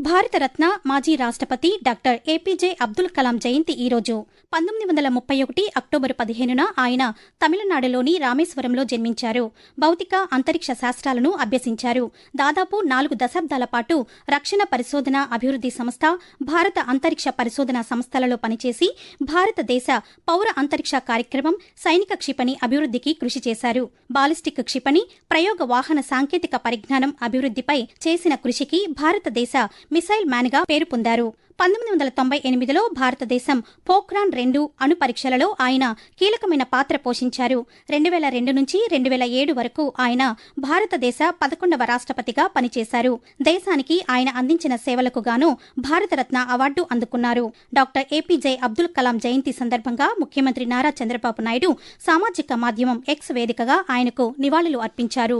భారతరత్న మాజీ రాష్ట్రపతి doctor APJ Abdul Kalam జయంతి ఈరోజు 1931 అక్టోబరు 15న ఆయన తమిళనాడులోని రామేశ్వరంలో జన్మించారు. భౌతిక అంతరిక్ష శాస్త్రాలను అభ్యసించారు. దాదాపు 4 దశాబ్దాల పాటు రక్షణ పరిశోధన అభివృద్ధి సంస్థ, భారత అంతరిక్ష పరిశోధన సంస్థలలో పనిచేసి భారతదేశ పౌర అంతరిక్ష కార్యక్రమం, సైనిక క్షిపణి అభివృద్ధికి కృషి చేశారు. బాలిస్టిక్ క్షిపణి, ప్రయోగ వాహన సాంకేతిక పరిజ్ఞానం అభివృద్ధిపై చేసిన కృషికి భారతదేశ మిసైల్ మ్యాన్ గా పేరు పొందారు. 1998లో భారతదేశం పోఖ్రాన్-2 అణు పరీక్షలలో ఆయన కీలకమైన పాత్ర పోషించారు. 2002 నుంచి 2007 వరకు ఆయన భారతదేశ 11వ రాష్ట్రపతిగా పనిచేశారు. దేశానికి ఆయన అందించిన సేవలకు గాను భారతరత్న అవార్డు అందుకున్నారు. డాక్టర్ ఏపీజే అబ్దుల్ కలాం జయంతి సందర్భంగా ముఖ్యమంత్రి నారా చంద్రబాబు నాయుడు సామాజిక మాధ్యమం ఎక్స్ వేదికగా ఆయనకు నివాళులు అర్పించారు.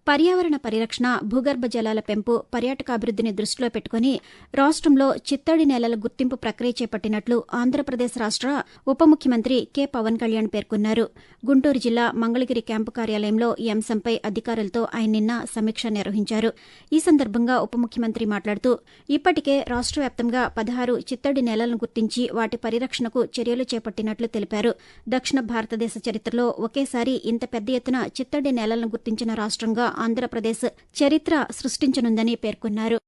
పర్యావరణ పరిరక్షణ, భూగర్భ జలాల పెంపు, పర్యాటకాభివృద్ధిని దృష్టిలో పెట్టుకుని రాష్ట్రంలో చిత్తడి నేలల గుర్తింపు ప్రక్రియ చేపట్టినట్లు ఆంధ్రప్రదేశ్ రాష్ట్ర ఉప ముఖ్యమంత్రి కె పవన్ కళ్యాణ్ పేర్కొన్నారు. గుంటూరు జిల్లా మంగళగిరి క్యాంపు కార్యాలయంలో ఈ అంశంపై అధికారులతో ఆయన నిన్న సమీక్ష నిర్వహించారు. ఈ సందర్భంగా ఉప ముఖ్యమంత్రి మాట్లాడుతూ ఇప్పటికే రాష్ట్ర వ్యాప్తంగా 16 చిత్తడి నేలలను గుర్తించి వాటి పరిరక్షణకు చర్యలు చేపట్టినట్లు తెలిపారు. దక్షిణ భారతదేశ చరిత్రలో ఒకేసారి ఇంత పెద్ద ఎత్తున చిత్తడి నేలలను గుర్తించిన రాష్ట్రంగా ఆంధ్రప్రదేశ్ చరిత్ర సృష్టించనుందని పేర్కొన్నారు.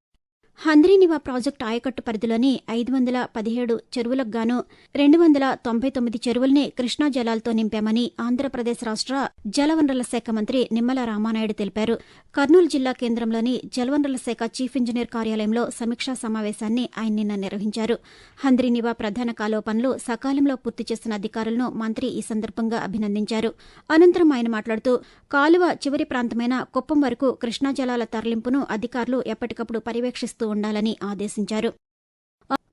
హంద్రీనివా ప్రాజెక్టు ఆయకట్టు పరిధిలోని 517 చెరువులకు గాను 299 చెరువుల్ని కృష్ణా జలాలతో నింపామని ఆంధ్రప్రదేశ్ రాష్ట్ర జలవనరుల శాఖ మంత్రి నిమ్మల రామానాయుడు తెలిపారు. కర్నూలు జిల్లా కేంద్రంలోని జలవనరుల శాఖ చీఫ్ ఇంజనీర్ కార్యాలయంలో సమీక్షా సమావేశాన్ని ఆయన నిన్న నిర్వహించారు. హంద్రీనివా ప్రధాన కాలువ పనులు సకాలంలో పూర్తి చేసిన అధికారులను మంత్రి ఈ సందర్భంగా అభినందించారు. అనంతరం ఆయన మాట్లాడుతూ కాలువ చివరి ప్రాంతమైన కుప్పం వరకు కృష్ణా జలాల తరలింపును అధికారులు ఎప్పటికప్పుడు పర్యవేక్షిస్తూ ఉండాలని ఆదేశించారు.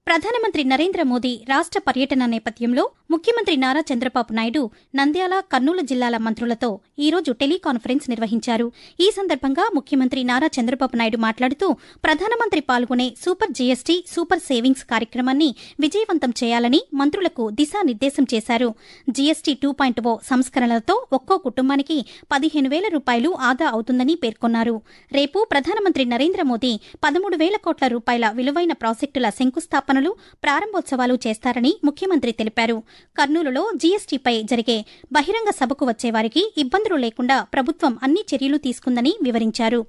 ప్రధానమంత్రి నరేంద్ర మోదీ రాష్ట్ర పర్యటన నేపథ్యంలో ముఖ్యమంత్రి నారా చంద్రబాబు నాయుడు నంద్యాల, కర్నూలు జిల్లాల మంత్రులతో ఈరోజు టెలికాన్ఫరెన్స్ నిర్వహించారు. ఈ సందర్భంగా ముఖ్యమంత్రి నారా చంద్రబాబు నాయుడు మాట్లాడుతూ ప్రధానమంత్రి పాల్గొనే సూపర్ జీఎస్టీ, సూపర్ సేవింగ్స్ కార్యక్రమాన్ని విజయవంతం చేయాలని మంత్రులకు దిశానిర్దేశం చేశారు. జీఎస్టీ 2.0 సంస్కరణలతో ఒక్కో కుటుంబానికి 15,000 రూపాయలు ఆదా అవుతుందని పేర్కొన్నారు. రేపు ప్రధానమంత్రి నరేంద్ర మోదీ 13,000 కోట్ల రూపాయల విలువైన ప్రాజెక్టుల శంకుస్థాపన ప్రారంభోత్సవాలు చేస్తారని ముఖ్యమంత్రి తెలిపారు. కర్నూలులో జీఎస్టీపై జరిగే బహిరంగ సభకు వచ్చేవారికి ఇబ్బందులు లేకుండా ప్రభుత్వం అన్ని చర్యలు తీసుకుందని వివరించారు.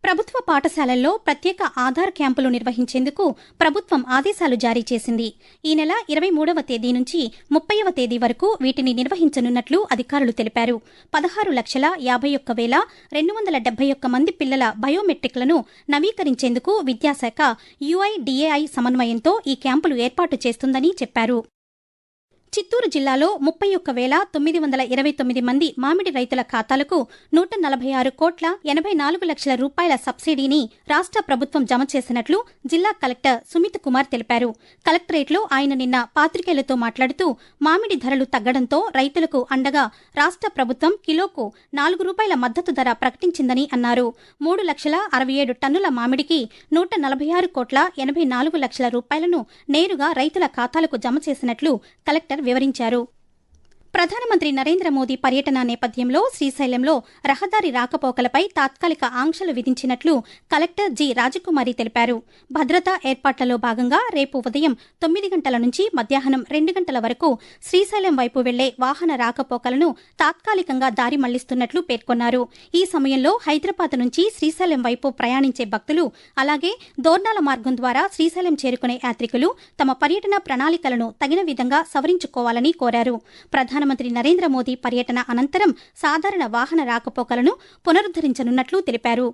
ప్రభుత్వ పాఠశాలల్లో ప్రత్యేక ఆధార్ క్యాంపులు నిర్వహించేందుకు ప్రభుత్వం ఆదేశాలు జారీ చేసింది. ఈ నెల 23వ తేదీ నుంచి 30వ తేదీ వరకు వీటిని నిర్వహించనున్నట్లు అధికారులు తెలిపారు. 16,51,271 మంది పిల్లల బయోమెట్రిక్లను నవీకరించేందుకు విద్యాశాఖ యుఐడిఏఐ సమన్వయంతో ఈ క్యాంపులు ఏర్పాటు చేస్తుందని చెప్పారు. చిత్తూరు జిల్లాలో 31,929 మంది మామిడి రైతుల ఖాతాలకు 146 కోట్ల 84 లక్షల రూపాయల సబ్సిడీని రాష్ట్ర ప్రభుత్వం జమ చేసినట్లు జిల్లా కలెక్టర్ సుమిత్ కుమార్ తెలిపారు. కలెక్టరేట్లో ఆయన నిన్న పాత్రికేయులతో మాట్లాడుతూ మామిడి ధరలు తగ్గడంతో రైతులకు అండగా రాష్ట్ర ప్రభుత్వం కిలోకు 4 రూపాయల మద్దతు ధర ప్రకటించిందని అన్నారు. 3,67 టన్నుల మామిడికి 146 కోట్ల 84 లక్షల రూపాయలను నేరుగా రైతుల ఖాతాలకు జమ చేసినట్లు కలెక్టర్ వివరించారు. ప్రధానమంత్రి నరేంద్ర మోదీ పర్యటన నేపథ్యంలో శ్రీశైలంలో రహదారి రాకపోకలపై తాత్కాలిక ఆంక్షలు విధించినట్లు కలెక్టర్ జి రాజకుమారి తెలిపారు. భద్రతా ఏర్పాట్లలో భాగంగా రేపు ఉదయం 9 గంటల నుంచి మధ్యాహ్నం 2 గంటల వరకు శ్రీశైలం వైపు వెళ్లే వాహన రాకపోకలను తాత్కాలికంగా దారి మళ్లిస్తున్నట్లు పేర్కొన్నారు. ఈ సమయంలో హైదరాబాద్ నుంచి శ్రీశైలం వైపు ప్రయాణించే భక్తులు, అలాగే దోర్నాల మార్గం ద్వారా శ్రీశైలం చేరుకునే యాత్రికులు తమ పర్యటన ప్రణాళికలను తగిన విధంగా సవరించుకోవాలని కోరారు. ప్రధానమంత్రి నరేంద్ర మోదీ పర్యటన అనంతరం సాధారణ వాహన రాకపోకలను పునరుద్దరించనున్నట్లు తెలిపారు.